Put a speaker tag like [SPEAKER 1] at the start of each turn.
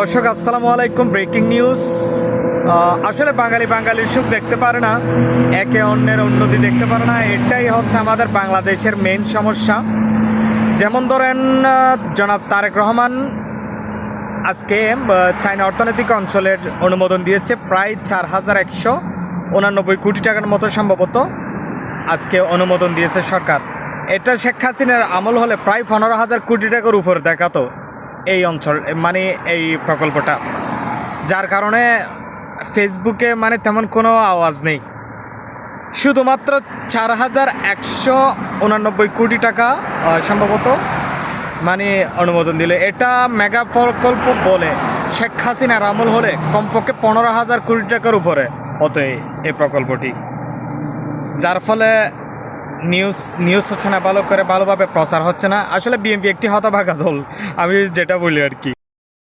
[SPEAKER 1] দর্শক আসসালামু আলাইকুম। Breaking news. আসলে বাঙালির সুখ দেখতে পারে না, একে অন্যের উন্নতি দেখতে পারে না। এটাই হচ্ছে আমাদের বাংলাদেশের মেইন সমস্যা। যেমন ধরেন জনাব তারেক রহমান আজকে চায়না অর্থনৈতিক অঞ্চলের অনুমোদন দিয়েছে প্রায় 4,189 কোটি টাকার মতো সম্ভবত আজকে অনুমোদন দিয়েছে সরকার। এটা শেখ হাসিনার আমল হলে প্রায় 15,000 কোটি টাকার উপরে দেখাতো এই অঞ্চল, মানে এই প্রকল্পটা, যার কারণে ফেসবুকে মানে তেমন কোনো আওয়াজ নেই। শুধুমাত্র 4,189 কোটি টাকা সম্ভবত মানে অনুমোদন দিলে। এটা মেগা প্রকল্প বলে শেখ হাসিনার আমল হলে কমপক্ষে 15,000 কোটি টাকার উপরে হতো এই প্রকল্পটি, যার ফলে নিউজ হচ্ছে না, ভালোভাবে প্রচার হচ্ছে না। আসলে বিএনপি একটি হতভাগা দল, আমি যেটা বলি আর কি।